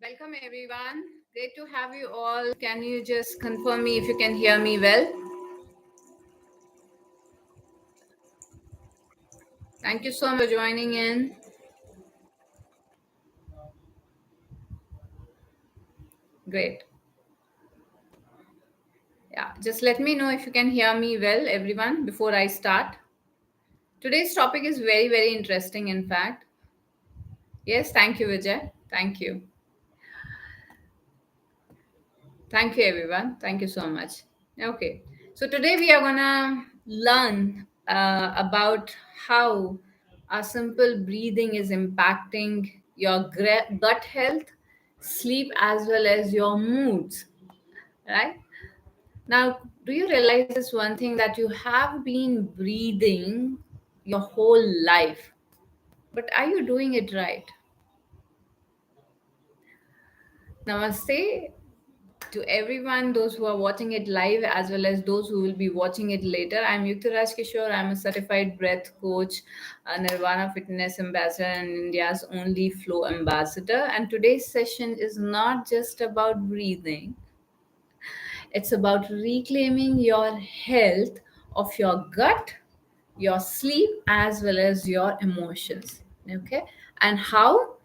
Welcome everyone. Great to have you all. Can you just confirm me if you can hear me well? Thank you so much for joining in. Great. Yeah, just let me know if you can hear me well, everyone, before I start. Today's topic is very, very interesting, in fact. Yes, thank you, Vijay. Thank you. Thank you, everyone. Thank you so much. Okay, so today we are gonna learn about how a simple breathing is impacting your gut health, sleep, as well as your moods. Right now, do you realize this one thing that you have been breathing your whole life, but are you doing it right? Namaste to everyone, those who are watching it live as well as those who will be watching it later. I'm Yuktaraj Kishore. I'm a certified breath coach, a Nirvana Fitness Ambassador, and India's only flow ambassador. And today's session is not just about breathing, it's about reclaiming your health of your gut, your sleep, as well as your emotions. Okay, and how?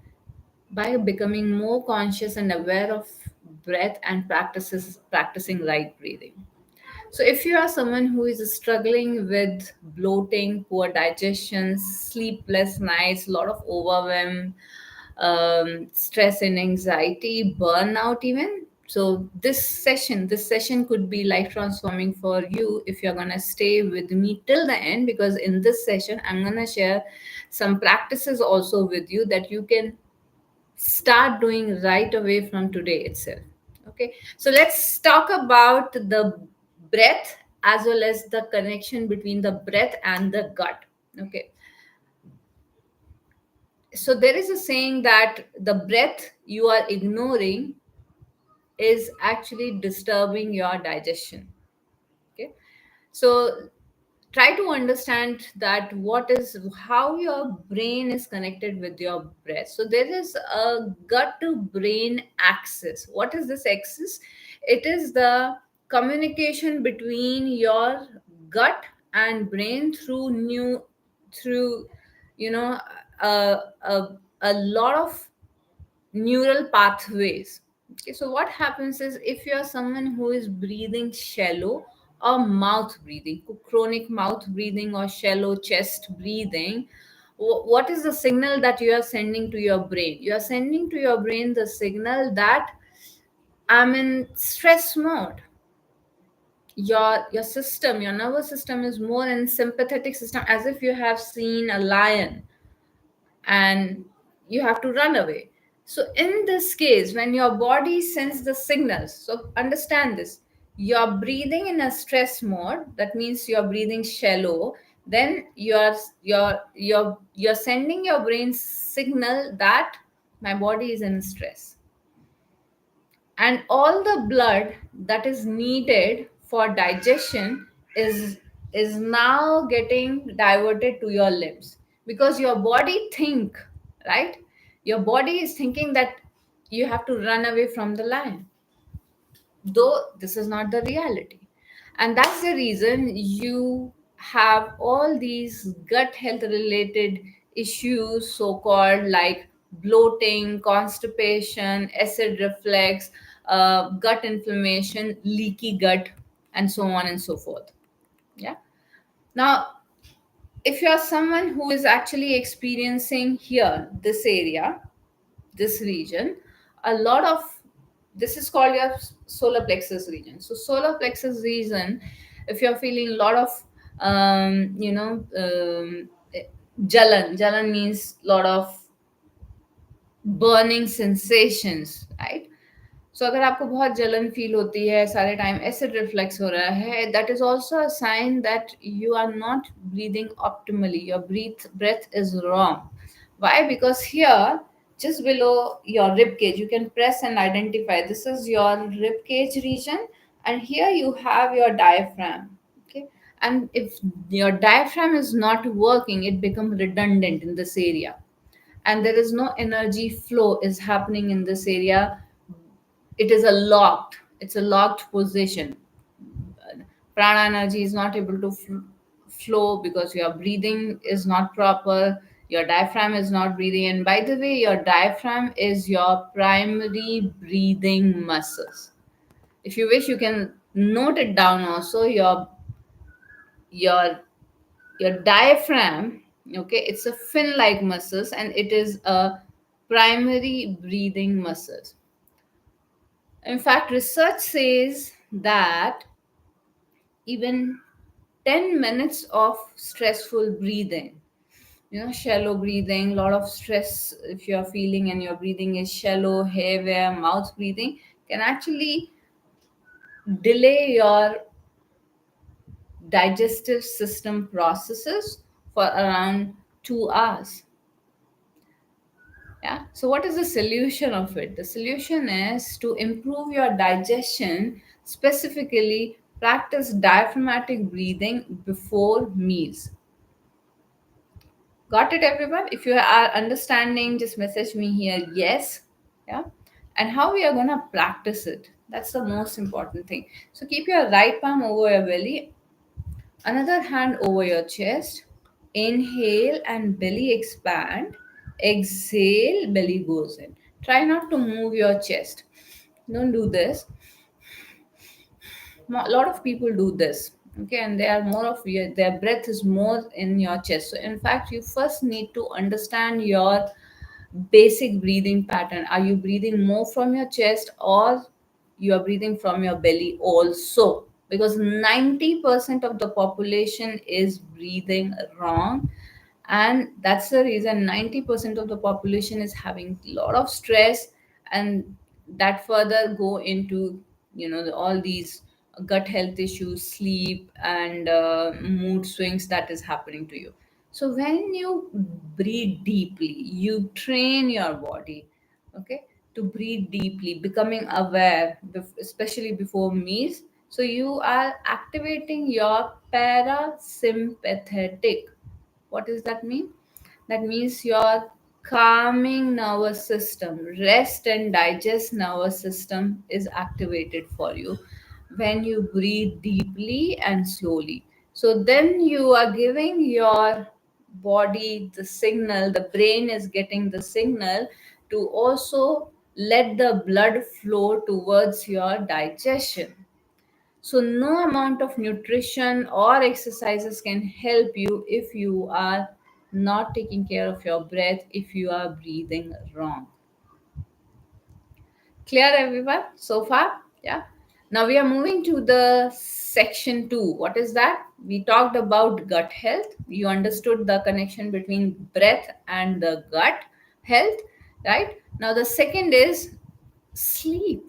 By becoming more conscious and aware of breath and practicing right breathing. So if you are someone who is struggling with bloating, poor digestion, sleepless nights, a lot of overwhelm, stress and anxiety, burnout even, so this session could be life transforming for you if you're going to stay with me till the end, because in this session I'm going to share some practices also with you that you can start doing right away from today itself. Okay, so let's talk about the breath as well as the connection between the breath and the gut. Okay, so there is a saying that the breath you are ignoring is actually disturbing your digestion. Okay, so try to understand that what is how your brain is connected with your breath. So there is a gut to brain axis. What is this axis? It is the communication between your gut and brain through you know a, a, a lot of neural pathways. Okay, so what happens is if you are someone who is breathing shallow or mouth breathing, chronic mouth breathing or shallow chest breathing, what is the signal that you are sending to your brain? You are sending to your brain the signal that I'm in stress mode. Your system, your nervous system is more in sympathetic system, as if you have seen a lion and you have to run away. So, in this case, when your body sends the signals, so understand this, you're breathing in a stress mode, that means you're breathing shallow, then you're sending your brain signal that my body is in stress, and all the blood that is needed for digestion is now getting diverted to your limbs, because your body think, right, your body is thinking that you have to run away from the lion, though this is not the reality. And that's the reason you have all these gut health related issues, so called, like bloating, constipation, acid reflux, gut inflammation, leaky gut, and so on and so forth. Yeah, now if you are someone who is actually experiencing here this area, this region, a lot of, this is called your solar plexus region. So solar plexus region, if you're feeling a lot of jalan means lot of burning sensations, right? सो अगर आपको बहुत जलन feel होती है, सारे time acid reflex हो रहा है, that is also a sign that you are not breathing optimally, your breath is wrong. Why? Because here, just below your rib cage, you can press and identify this is your rib cage region, and here you have your diaphragm. Okay, and if your diaphragm is not working, it becomes redundant in this area, and there is no energy flow is happening in this area. It's a locked position. Prana energy is not able to flow because your breathing is not proper, your diaphragm is not breathing. And by the way, your diaphragm is your primary breathing muscles. If you wish, you can note it down also. Your your diaphragm, okay, it's a fin like muscles, and it is a primary breathing muscles. In fact, research says that even 10 minutes of stressful breathing, shallow breathing, lot of stress if you're feeling and your breathing is shallow, heavier mouth breathing, can actually delay your digestive system processes for around 2 hours. Yeah. So, what is the solution of it? The solution is to improve your digestion, specifically, practice diaphragmatic breathing before meals. Got it, everyone? If you are understanding, just message me here, yes. Yeah. And how we are going to practice it. That's the most important thing. So, keep your right palm over your belly, another hand over your chest. Inhale and belly expand. Exhale, belly goes in. Try not to move your chest. Don't do this. A lot of people do this. Okay, and they are more of their breath is more in your chest. So, in fact, you first need to understand your basic breathing pattern. Are you breathing more from your chest, or you are breathing from your belly also? Because 90% of the population is breathing wrong, and that's the reason 90% of the population is having a lot of stress, and that further go into all these gut health issues, sleep, and mood swings that is happening to you. So when you breathe deeply, you train your body, okay, to breathe deeply, becoming aware, especially before meals. So you are activating your parasympathetic. What does that mean? That means your calming nervous system, rest and digest nervous system is activated for you when you breathe deeply and slowly. So then you are giving your body the signal, the brain is getting the signal to also let the blood flow towards your digestion. So, no amount of nutrition or exercises can help you if you are not taking care of your breath, if you are breathing wrong. Clear, everyone, so far? Yeah. Now we are moving to the section 2. What is that? We talked about gut health. You understood the connection between breath and the gut health, right? Now the second is sleep.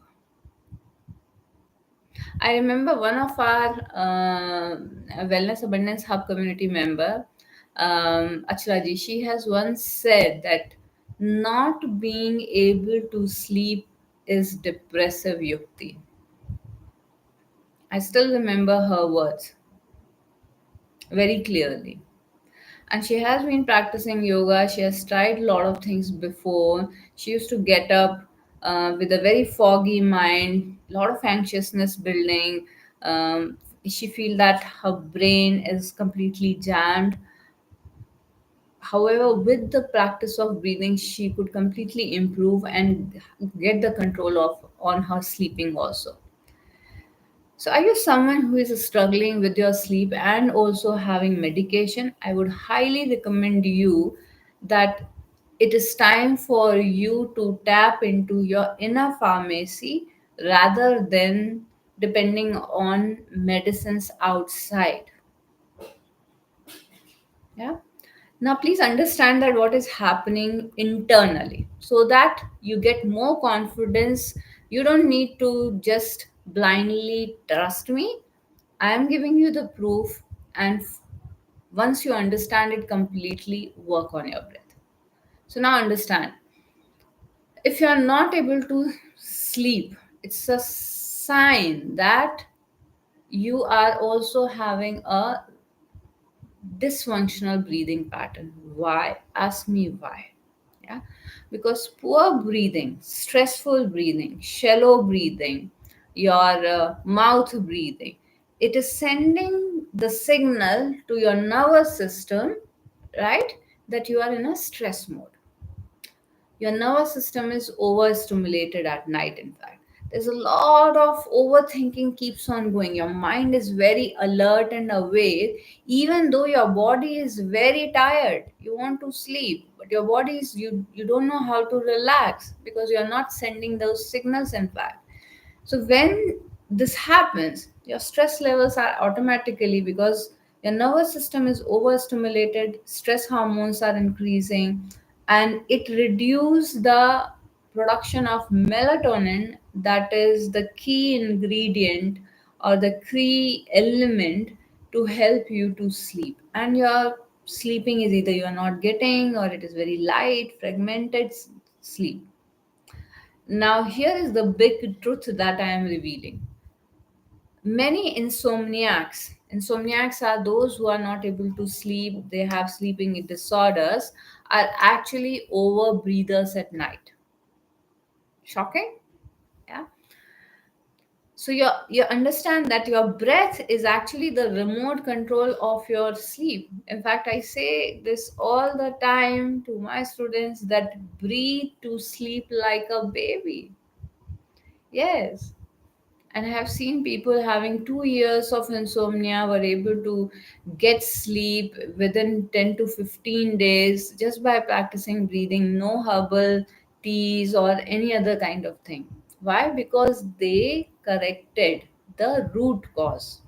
I remember one of our Wellness Abundance Hub community member, Achraji, she has once said that not being able to sleep is depressive yukti. I still remember her words very clearly. And she has been practicing yoga. She has tried a lot of things before. She used to get up with a very foggy mind, a lot of anxiousness building. She feel that her brain is completely jammed. However, with the practice of breathing, she could completely improve and get the control of on her sleeping also. So, are you someone who is struggling with your sleep and also having medication? I would highly recommend you that it is time for you to tap into your inner pharmacy rather than depending on medicines outside. Yeah. Now, please understand that what is happening internally so that you get more confidence. You don't need to just blindly trust me. I am giving you the proof, and once you understand it completely, work on your breath. So, now understand, if you are not able to sleep, it's a sign that you are also having a dysfunctional breathing pattern. Why? Ask me why. Yeah, because poor breathing, stressful breathing, shallow breathing, your mouth breathing, it is sending the signal to your nervous system, right, that you are in a stress mode. Your nervous system is overstimulated at night, in fact. There's a lot of overthinking keeps on going. Your mind is very alert and aware, even though your body is very tired. You want to sleep, but your body is, you don't know how to relax because you're not sending those signals, in fact. So when this happens, your stress levels are automatically, because your nervous system is overstimulated, stress hormones are increasing, and it reduces the production of melatonin, that is the key ingredient or the key element to help you to sleep. And your sleeping is either you're not getting, or it is very light, fragmented sleep. Now, here is the big truth that I am revealing. Many insomniacs are those who are not able to sleep, they have sleeping disorders, are actually over breathers at night. Shocking? Yeah. So you understand that your breath is actually the remote control of your sleep. In fact, I say this all the time to my students, that breathe to sleep like a baby. Yes. And I have seen people having 2 years of insomnia were able to get sleep within 10 to 15 days just by practicing breathing, no herbal teas or any other kind of thing. Why? Because they corrected the root cause.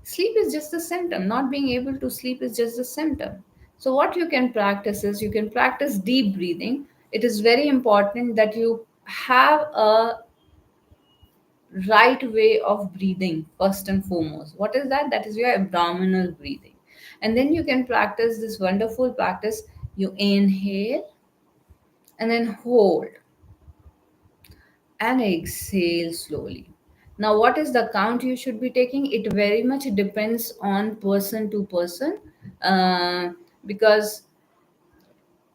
Sleep is just a symptom. Not being able to sleep is just a symptom. So, what you can practice is, you can practice deep breathing. It is very important that you have a right way of breathing first and foremost. What is that? That is your abdominal breathing. And then you can practice this wonderful practice. You inhale and then hold and exhale slowly. Now, what is the count you should be taking? It very much depends on person to person, because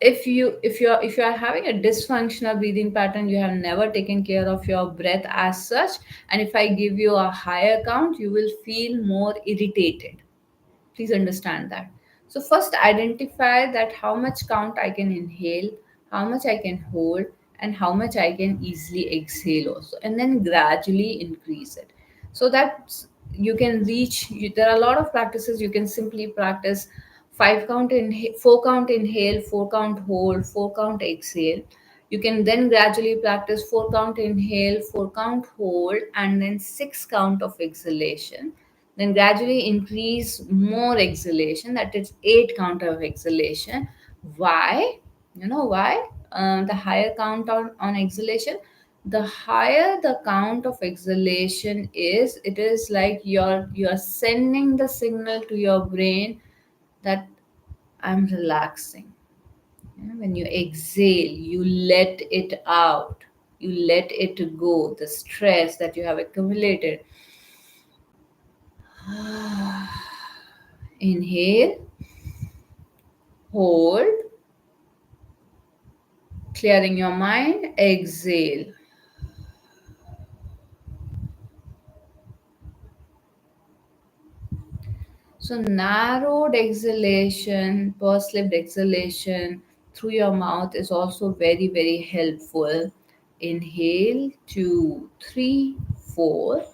if you are having a dysfunctional breathing pattern, you have never taken care of your breath as such, and if I give you a higher count, you will feel more irritated. Please understand that. So first identify that how much count I can inhale, how much I can hold, and how much I can easily exhale also, and then gradually increase it, so that you can reach. There are a lot of practices you can simply practice: 5 count inhale, 4 count inhale, 4 count hold, 4 count exhale. You can then gradually practice 4 count inhale, 4 count hold, and then 6 count of exhalation. Then gradually increase more exhalation, that is 8 count of exhalation. Why? You know why? The higher count on exhalation, the higher the count of exhalation is, it is like you're sending the signal to your brain that I'm relaxing. When you exhale, you let it out, you let it go, the stress that you have accumulated. Inhale, hold, clearing your mind, exhale. So, narrowed exhalation, pursed lipped exhalation through your mouth is also very, very helpful. Inhale, 2, 3, 4.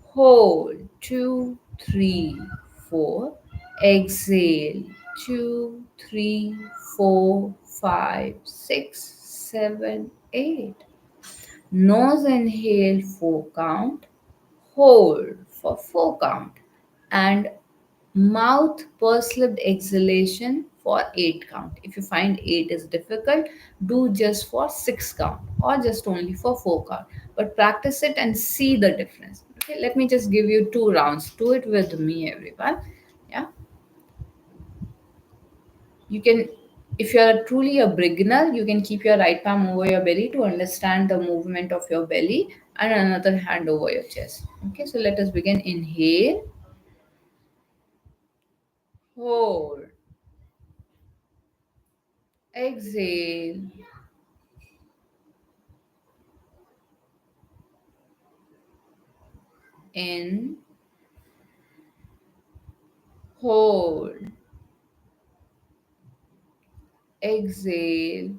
Hold, 2, 3, 4. Exhale, 2, 3, 4, 5, 6, 7, 8. Nose inhale, 4 count. Hold for 4 count. And mouth pursed lipped exhalation for 8 count. If you find 8 is difficult, do just for 6 count or just only for 4 count. But practice it and see the difference. Okay, let me just give you 2 rounds. Do it with me, everyone. Yeah, you can. If you are truly a beginner, you can keep your right palm over your belly to understand the movement of your belly, and another hand over your chest. Okay, so let us begin. Inhale, hold, Exhale. In. Hold. Exhale.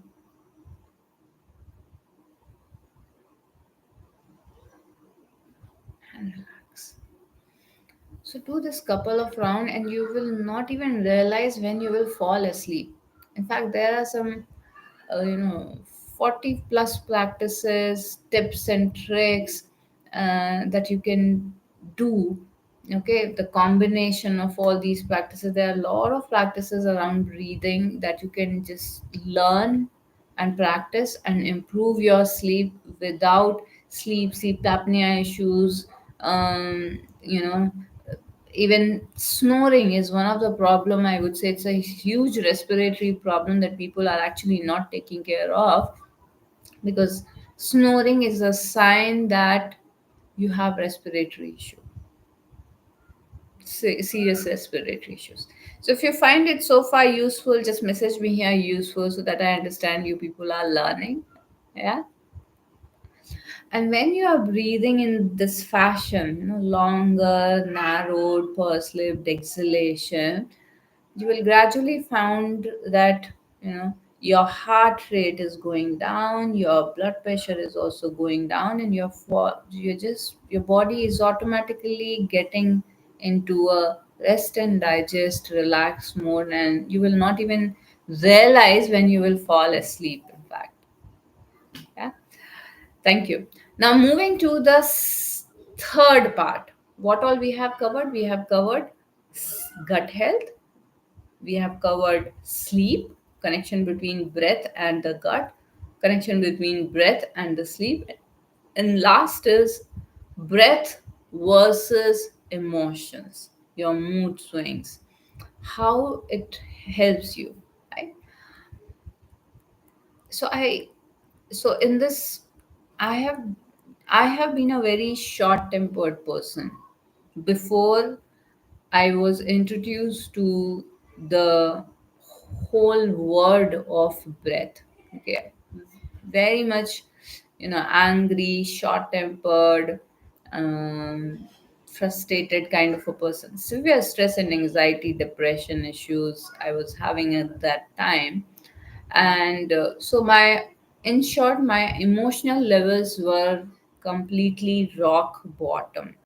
And relax. So do this couple of round and you will not even realize when you will fall asleep. In fact, there are some, you know, 40 plus practices, tips and tricks that you can do. Okay, the combination of all these practices, there are a lot of practices around breathing that you can just learn and practice and improve your sleep without sleep apnea issues. You know, even snoring is one of the problem. I would say it's a huge respiratory problem that people are actually not taking care of, because snoring is a sign that you have respiratory issue, serious respiratory issues. So if you find it so far useful, just message me here useful, so that I understand you people are learning. Yeah. And when you are breathing in this fashion, longer, narrowed, pursed lipped exhalation, you will gradually find that your heart rate is going down, your blood pressure is also going down, and your body is automatically getting into a rest and digest, relax mode, and you will not even realize when you will fall asleep, in fact. Yeah. Thank you. Now, moving to the third part. What all we have covered? We have covered gut health, we have covered sleep, connection between breath and the gut, connection between breath and the sleep, and last is breath versus emotions, your mood swings, how it helps you, right? So I so in this, I have I have been a very short tempered person before I was introduced to the whole word of breath. Okay, very much, angry, short tempered, um, frustrated kind of a person. Severe stress and anxiety, depression issues I was having at that time, and so in short, my emotional levels were completely rock bottom,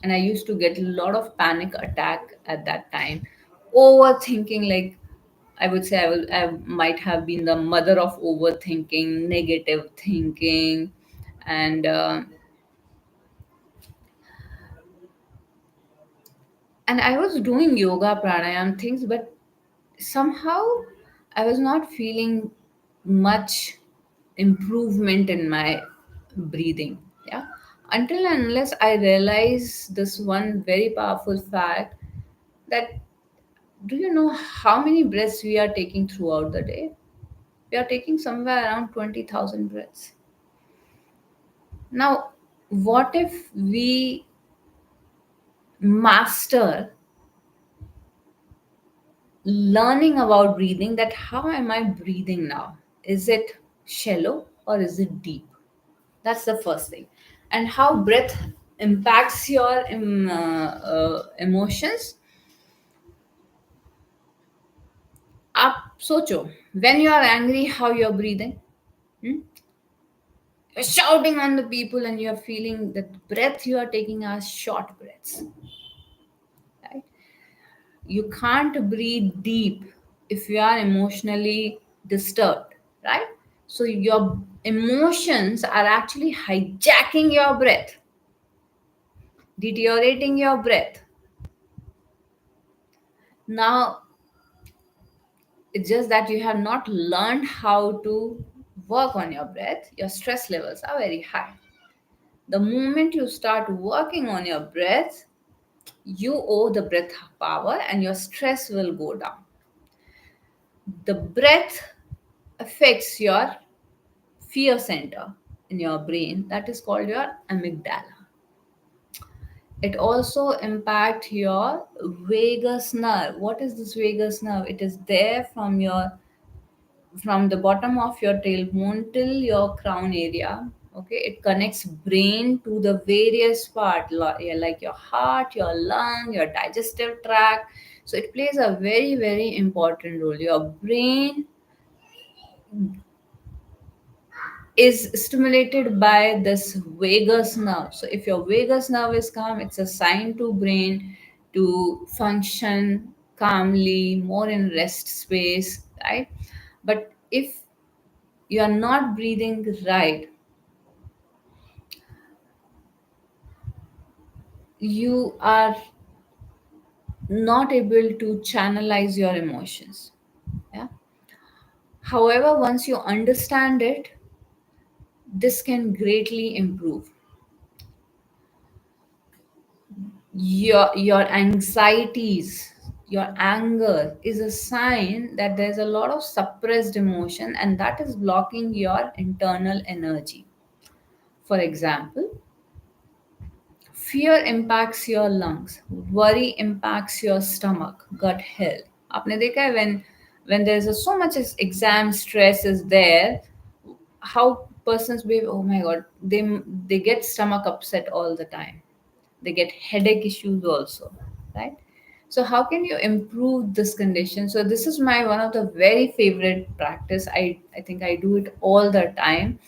and I used to get a lot of panic attack at that time, overthinking. Like, I would say I might have been the mother of overthinking, negative thinking, and I was doing yoga, pranayam things, but somehow I was not feeling much improvement in my breathing. Yeah, until and unless I realize this one very powerful fact, that, do you know how many breaths we are taking throughout the day? We are taking somewhere around 20,000 breaths. Now, what if we master learning about breathing, that how am I breathing now? Is it shallow or is it deep? That's the first thing. And how breath impacts your emotions. Up socho. When you are angry, how you're breathing? Hmm? You're shouting on the people and you're feeling that breath you are taking are short breaths. Right? You can't breathe deep if you are emotionally disturbed, right? So your emotions are actually hijacking your breath, deteriorating your breath. Now, it's just that you have not learned how to work on your breath. Your stress levels are very high. The moment you start working on your breath, you owe the breath power and your stress will go down. The breath affects your fear center in your brain, that is called your amygdala. It also impact your vagus nerve. What is this vagus nerve? It is there from the bottom of your tailbone till your crown area. Okay, it connects brain to the various part, yeah, like your heart, your lung, your digestive tract. So it plays a very, very important role. Your brain is stimulated by this vagus nerve. So if your vagus nerve is calm, it's a sign to brain to function calmly, more in rest space, right? But if you are not breathing right, you are not able to channelize your emotions. Yeah. However, once you understand it, this can greatly improve. Your anxieties, your anger is a sign that there's a lot of suppressed emotion and that is blocking your internal energy. For example, fear impacts your lungs, worry impacts your stomach, gut health. आपने देखा है when there's so much exam stress is there, how persons behave. Oh my god, they get stomach upset all the time. They get headache issues also, right? So how can you improve this condition? So this is my one of the very favorite practice. I think I do it all the time.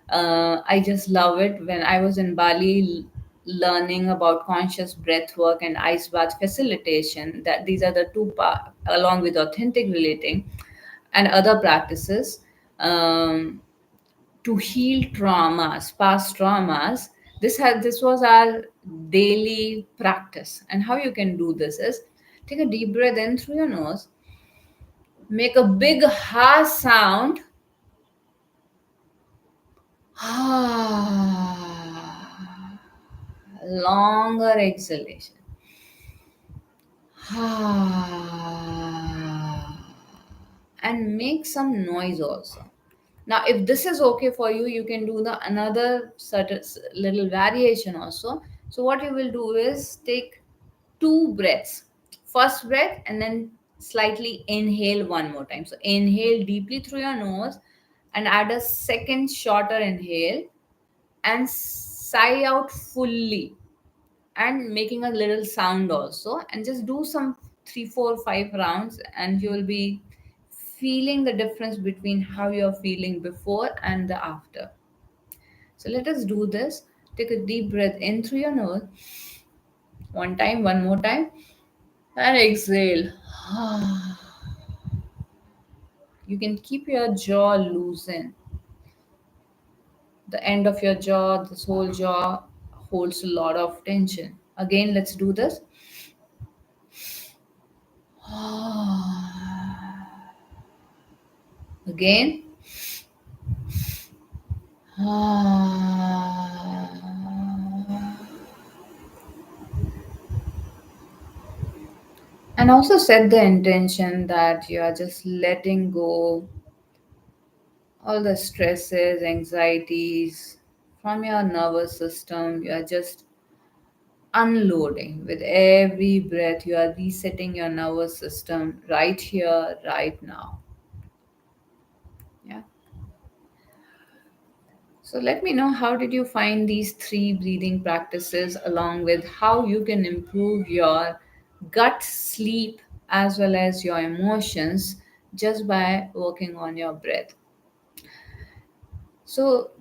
I just love it. When I was in Bali learning about conscious breath work and ice bath facilitation, that these are the two along with authentic relating and other practices, to heal traumas, past traumas. This was our daily practice. And how you can do this is take a deep breath in through your nose, make a big ha sound, longer exhalation. And make some noise also. Now, if this is okay for you, you can do the another certain little variation also. So what you will do is take two breaths. First breath and then slightly inhale one more time. So inhale deeply through your nose and add a second shorter inhale and sigh out fully and making a little sound also, and just do some 3 4 5 rounds and you will be feeling the difference between how you're feeling before and the after. So let us do this. Take a deep breath in through your nose one time, one more time, and exhale. You can keep your jaw loosened. The end of your jaw, this whole jaw holds a lot of tension. Again, let's do this. Again. And also set the intention that you are just letting go all the stresses, anxieties from your nervous system. You are just unloading. With every breath, you are resetting your nervous system right here, right now. Yeah. So let me know, how did you find these three breathing practices along with how you can improve your gut, sleep, as well as your emotions just by working on your breath. So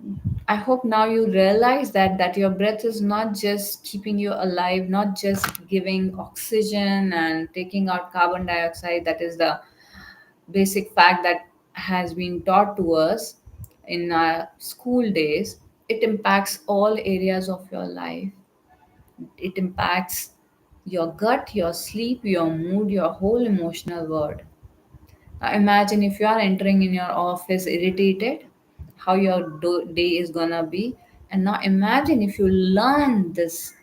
I hope now you realize that your breath is not just keeping you alive, not just giving oxygen and taking out carbon dioxide. That is the basic fact that has been taught to us in our school days. It impacts all areas of your life. It impacts your gut, your sleep, your mood, your whole emotional world. Now imagine if you are entering in your office irritated, how your day is gonna be. And now imagine if you learn this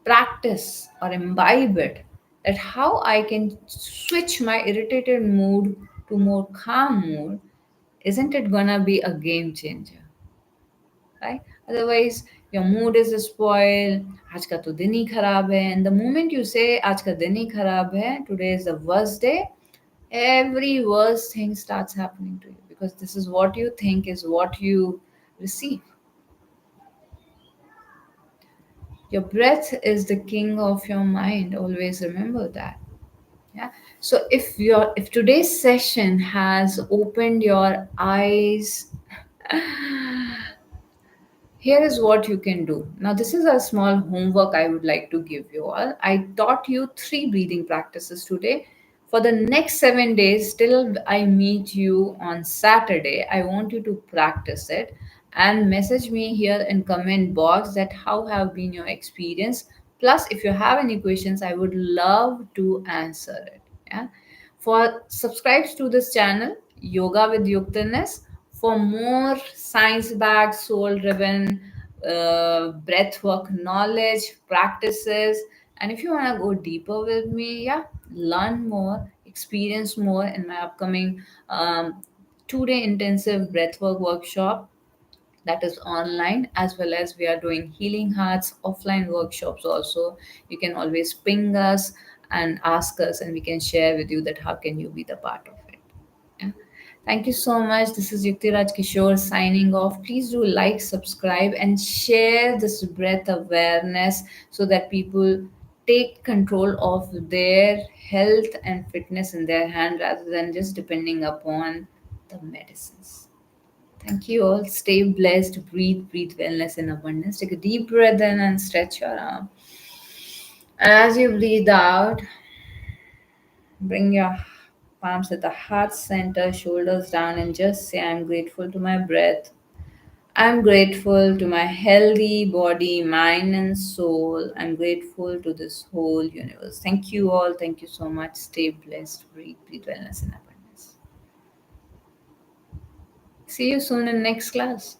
practice or imbibe it, that how I can switch my irritated mood to more calm mood. Isn't it gonna be a game changer? Right? Otherwise, your mood is spoiled, आज का तो दिन ही खराब है. And the moment you say आज का दिन ही खराब है, today is the worst day, every worst thing starts happening to you, because this is what you think is what you receive. Your breath is the king of your mind. Always remember that. Yeah. So if today's session has opened your eyes, here is what you can do. Now, this is a small homework I would like to give you all. I taught you three breathing practices today. For the next 7 days, till I meet you on Saturday, I want you to practice it and message me here in comment box that how have been your experience. Plus, if you have any questions, I would love to answer it. Yeah. For subscribes to this channel, Yoga with Yuktanes, for more science-backed, soul-driven breathwork knowledge, practices, and if you want to go deeper with me, yeah, learn more, experience more in my upcoming 2 day intensive breathwork workshop that is online, as well as we are doing healing hearts offline workshops also. You can always ping us and ask us, and we can share with you that how can you be the part of it. Yeah. Thank you so much. This is Yuktiraj Kishore signing off. Please do like, subscribe, and share this breath awareness so that people take control of their health and fitness in their hand rather than just depending upon the medicines. Thank you all. Stay blessed. Breathe, breathe wellness in abundance. Take a deep breath in and stretch your arm. And as you breathe out, bring your palms at the heart center, shoulders down, and just say, I'm grateful to my breath. I'm grateful to my healthy body, mind, and soul. I'm grateful to this whole universe. Thank you all. Thank you so much. Stay blessed. Breathe, breathe wellness in abundance. See you soon in next class.